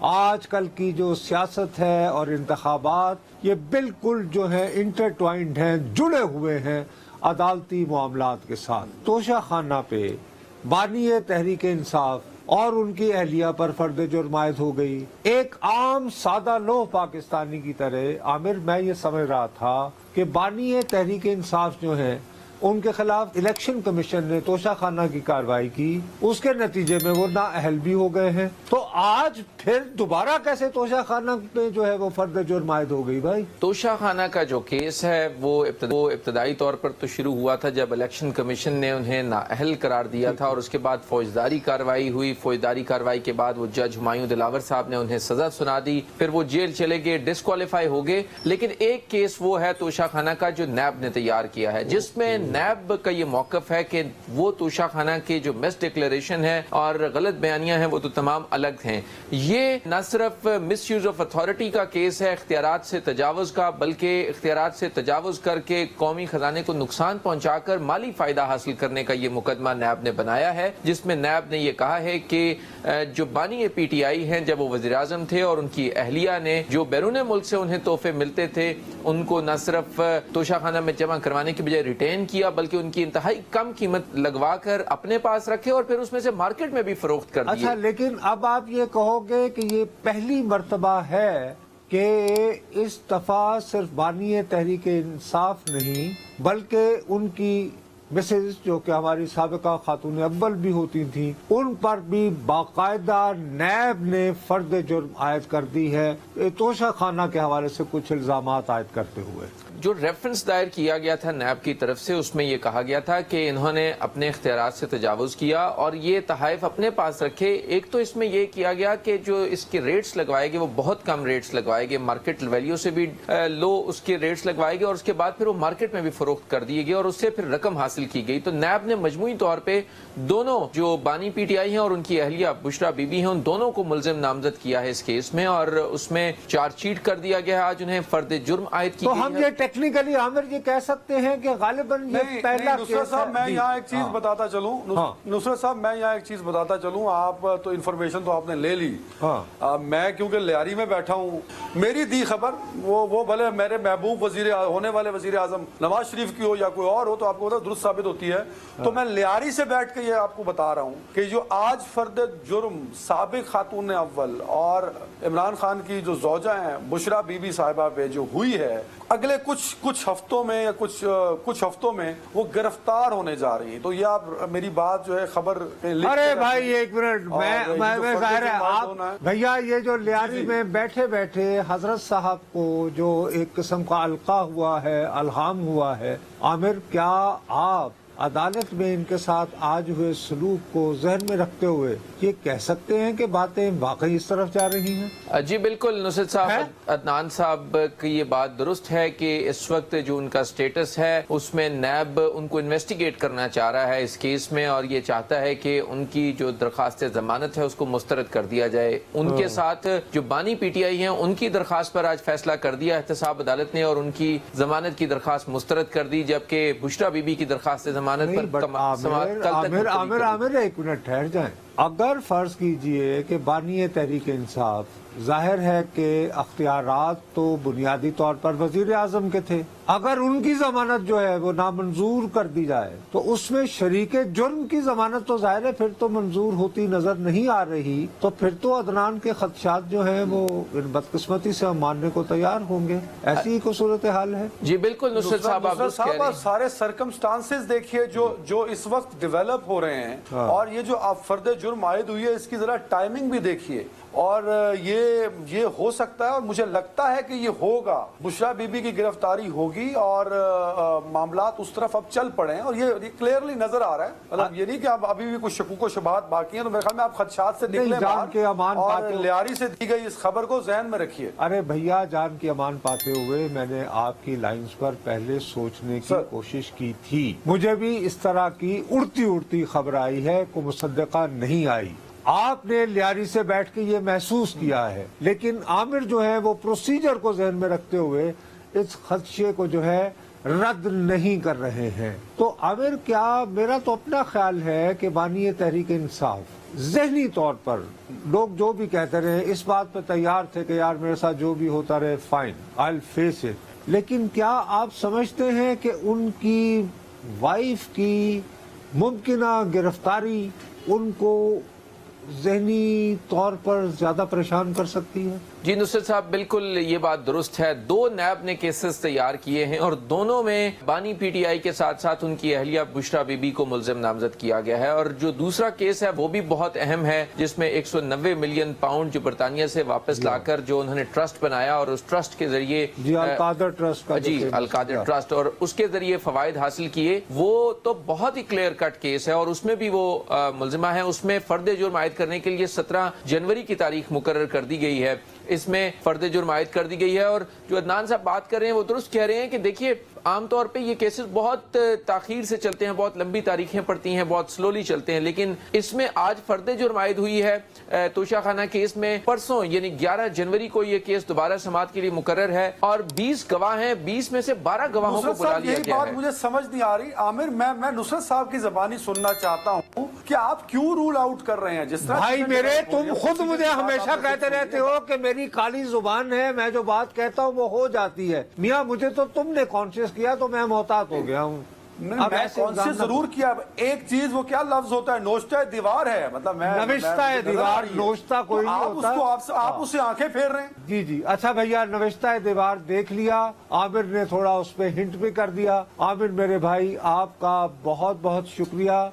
آج کل کی جو سیاست ہے اور انتخابات یہ بالکل جو ہے انٹرٹوائنڈ ہیں، جڑے ہوئے ہیں عدالتی معاملات کے ساتھ۔ توشہ خانہ پہ بانی تحریک انصاف اور ان کی اہلیہ پر فرد جرم عائد ہو گئی۔ ایک عام سادہ لوح پاکستانی کی طرح عامر میں یہ سمجھ رہا تھا کہ بانی تحریک انصاف جو ہیں ان کے خلاف الیکشن کمیشن نے توشہ خانہ کی کارروائی کی، اس کے نتیجے میں وہ نااہل بھی ہو گئے ہیں۔ تو آج پھر دوبارہ کیسے توشہ خانہ پہ جو ہے وہ فرد جرم عائد ہو گئی؟ بھائی توشہ خانہ کا جو کیس ہے وہ ابتدائی طور پر تو شروع ہوا تھا جب الیکشن کمیشن نے انہیں نااہل قرار دیا تھا، اور اس کے بعد فوجداری کارروائی ہوئی۔ فوجداری کارروائی کے بعد وہ جج ہمایوں دلاور صاحب نے انہیں سزا سنا دی، پھر وہ جیل چلے گئے، ڈسکوالیفائی ہو گئے۔ لیکن ایک کیس وہ ہے توشہ خانہ کا جو نیب نے تیار کیا ہے، جس میں نیب کا یہ موقف ہے کہ وہ توشہ خانہ کے جو مس ڈکلیریشن ہے اور غلط بیانیاں ہیں وہ تو تمام الگ ہیں۔ یہ نہ صرف مس یوز آف اتھارٹی کا کیس ہے، اختیارات سے تجاوز کا، بلکہ اختیارات سے تجاوز کر کے قومی خزانے کو نقصان پہنچا کر مالی فائدہ حاصل کرنے کا یہ مقدمہ نیب نے بنایا ہے، جس میں نیب نے یہ کہا ہے کہ جو بانی پی ٹی آئی ہیں جب وہ وزیر اعظم تھے اور ان کی اہلیہ نے جو بیرون ملک سے انہیں تحفے ملتے تھے ان کو نہ صرف توشہ خانہ میں جمع کروانے کی بجائے ریٹین کیا، بلکہ ان کی انتہائی کم قیمت لگوا کر اپنے پاس رکھے اور پھر اس میں سے مارکیٹ میں بھی فروخت کر دیے۔ اچھا، لیکن اب آپ یہ کہو گے کہ یہ پہلی مرتبہ ہے کہ اس دفعہ صرف بانی تحریک انصاف نہیں بلکہ ان کی مسز جو کہ ہماری سابقہ خاتون اول بھی ہوتی تھیں ان پر بھی باقاعدہ نیب نے فرد جرم عائد کر دی ہے، توشہ خانہ کے حوالے سے کچھ الزامات عائد کرتے ہوئے۔ جو ریفرنس دائر کیا گیا تھا نیب کی طرف سے اس میں یہ کہا گیا تھا کہ انہوں نے اپنے اختیارات سے تجاوز کیا اور یہ تحائف اپنے پاس رکھے۔ ایک تو اس میں یہ کیا گیا کہ جو اس کے ریٹس لگوائے گئے وہ بہت کم ریٹس لگوائے گئے، مارکیٹ ویلیو سے بھی لو اس کے ریٹس لگوائے گئے، اور اس کے بعد پھر وہ مارکیٹ میں بھی فروخت کر دیے گئے اور اس سے پھر رقم حاصل کی گئی۔ تو نیب نے مجموعی طور پہ دونوں جو بانی پی ٹی آئی ہیں اور ان کی اہلیہ بشرا بی بی ہیں ان دونوں کو ملزم نامزد کیا ہے اس کیس میں، اور اس میں چارج شیٹ کر دیا گیا ہے۔ آج انہیں فرد جرم عائد کی گئی ہے۔ تو ہم یہ ٹیکنیکلی عامر یہ کہہ سکتے ہیں کہ غالباً یہ پہلا نصرت صاحب میں یہاں ایک چیز بتاتا چلوں، نصرت صاحب میں یہاں ایک چیز بتاتا چلوں، آپ تو انفارمیشن تو آپ نے لے لی، میں کیونکہ لیاری میں بیٹھا ہوں، میری دی خبر وہ بھلے میرے محبوب ہونے والے وزیر اعظم نواز شریف کی ہو یا کوئی اور ہو تو آپ کو پتا درست ثابت ہوتی ہے، تو میں لیاری سے بیٹھ کے یہ آپ کو بتا رہا ہوں کہ جو آج فرد جرم سابق خاتون اول اور عمران خان کی جو زوجہ ہیں بشرا بی بی صاحبہ پہ جو ہوئی ہے، اگلے کچھ ہفتوں میں یا کچھ ہفتوں میں وہ گرفتار ہونے جا رہی ہیں۔ تو یہ آپ میری بات جو ہے خبر، ارے بھائی ایک منٹ، میں ظاہر ہے آپ بھیا یہ جو لیاری میں بیٹھے بیٹھے حضرت صاحب کو جو ایک قسم کا القاء ہوا ہے، الہام ہوا ہے، عامر کیا آپ عدالت میں ان کے ساتھ آج ہوئے سلوک کو ذہن میں رکھتے ہوئے یہ کہہ سکتے ہیں کہ باتیں واقعی اس طرف جا رہی ہیں؟ جی بالکل نصرت صاحب، عدنان صاحب کی یہ بات درست ہے کہ اس وقت جو ان کا سٹیٹس ہے اس میں نیب ان کو انویسٹیگیٹ کرنا چاہ رہا ہے اس کیس میں، اور یہ چاہتا ہے کہ ان کی جو درخواست ضمانت ہے اس کو مسترد کر دیا جائے۔ ان کے ساتھ جو بانی پی ٹی آئی ہیں ان کی درخواست پر آج فیصلہ کر دیا احتساب عدالت نے اور ان کی ضمانت کی درخواست مسترد کر دی، جبکہ بشرا بی بی کی درخواست ضمانت پر عامر ایک منٹ ٹھہر جائیں۔ اگر فرض کیجئے کہ بانی تحریک انصاف، ظاہر ہے کہ اختیارات تو بنیادی طور پر وزیر اعظم کے تھے، اگر ان کی ضمانت جو ہے وہ نامنظور کر دی جائے تو اس میں شریک جرم کی ضمانت تو ظاہر ہے پھر تو منظور ہوتی نظر نہیں آ رہی، تو پھر تو عدنان کے خدشات جو ہیں وہ بدقسمتی سے ہم ماننے کو تیار ہوں گے، ایسی ہی کوئی صورتحال ہے۔ جی بالکل نصرت صاحب، آپ سارے سرکمسٹانسز دیکھیے جو اس وقت ڈیولپ ہو رہے ہیں، اور یہ جو آپ فرد جرم عائد ہوئی ہے اس کی ذرا ٹائمنگ بھی دیکھیے، اور یہ ہو سکتا ہے اور مجھے لگتا ہے کہ یہ ہوگا، بشرا بی بی کی گرفتاری ہوگی اور معاملات اس طرف اب چل پڑے ہیں، اور یہ کلیئرلی نظر آ رہا ہے، مطلب یہ نہیں کہ اب ابھی بھی کچھ شکوک و شبہات باقی ہیں، تو میرے خیال میں آپ خدشات سے نکلیں باہر اور لیاری سے دی گئی اس خبر کو ذہن میں رکھیے۔ ارے بھیا جان کی امان پاتے ہوئے میں نے آپ کی لائنز پر پہلے سوچنے کی کوشش کی تھی، مجھے بھی اس طرح کی اڑتی خبر آئی ہے، کوئی مصدقہ نہیں آئی، آپ نے لیاری سے بیٹھ کے یہ محسوس کیا ہے، لیکن عامر جو ہے وہ پروسیجر کو ذہن میں رکھتے ہوئے اس خدشے کو جو ہے رد نہیں کر رہے ہیں۔ تو عامر کیا، میرا تو اپنا خیال ہے کہ بانی تحریک انصاف ذہنی طور پر لوگ جو بھی کہتے رہے اس بات پہ تیار تھے کہ یار میرے ساتھ جو بھی ہوتا رہے fine I will face it, لیکن کیا آپ سمجھتے ہیں کہ ان کی وائف کی ممکنہ گرفتاری ان کو ذہنی طور پر زیادہ پریشان کر سکتی ہے؟ جی نصرت صاحب بالکل یہ بات درست ہے، 2 نیب نے کیسز تیار کیے ہیں اور دونوں میں بانی پی ٹی آئی کے ساتھ ساتھ ان کی اہلیہ بشرا بی بی کو ملزم نامزد کیا گیا ہے، اور جو دوسرا کیس ہے وہ بھی بہت اہم ہے جس میں 190 ملین پاؤنڈ جو برطانیہ سے واپس لا کر جو انہوں نے ٹرسٹ بنایا اور اس ٹرسٹ کے ذریعے القادر ٹرسٹ کا جی القادر ٹرسٹ اور اس کے ذریعے فوائد حاصل کیے، وہ تو بہت ہی کلیئر کٹ کیس ہے اور اس میں بھی وہ ملزمہ ہیں۔ اس میں فرد جرم عائد کرنے کے لیے 17 جنوری کی تاریخ مقرر کر دی گئی ہے، اس میں فرد جرم عائد کر دی گئی ہے۔ اور جو عدنان صاحب بات کر رہے ہیں وہ درست کہہ رہے ہیں کہ دیکھیے عام طور پہ یہ کیسز بہت تاخیر سے چلتے ہیں، بہت لمبی تاریخیں پڑتی ہیں، بہت سلولی چلتے ہیں، لیکن اس میں آج فرد جرم عائد ہوئی ہے توشہ خانہ کیس میں، پرسوں یعنی 11 جنوری کو یہ کیس دوبارہ سماعت کے لیے مقرر ہے اور 20 گواہ ہیں، 20 میں سے 12 گواہوں کو بلا لیا گیا ہے۔ بات مجھے سمجھ نہیں آ رہی عامر، میں نصرت صاحب کی زبانی سننا چاہتا ہوں کہ آپ کیوں رول آؤٹ کر رہے ہیں؟ جس طرح بھائی میرے تم خود مجھے ہمیشہ کہتے رہتے ہو کہ میری کالی زبان ہے، میں جو بات کہتا ہوں وہ ہو جاتی ہے۔ میاں مجھے تو تم نے کانشیس کیا تو میں محتاط ہو گیا ہوں۔ میں کانشیس ضرور کیا، ایک چیز وہ کیا لفظ ہوتا ہے، نوشتہ دیوار ہے، مطلب میں نوشتہ دیوار، نوشتہ کوئی نہیں ہوتا۔ آپ اس سے آنکھیں پھیر رہے ہیں۔ جی جی اچھا بھیا، نوشتہ دیوار دیکھ لیا، عامر نے تھوڑا اس پہ ہنٹ بھی کر دیا۔ عامر میرے بھائی آپ کا بہت بہت شکریہ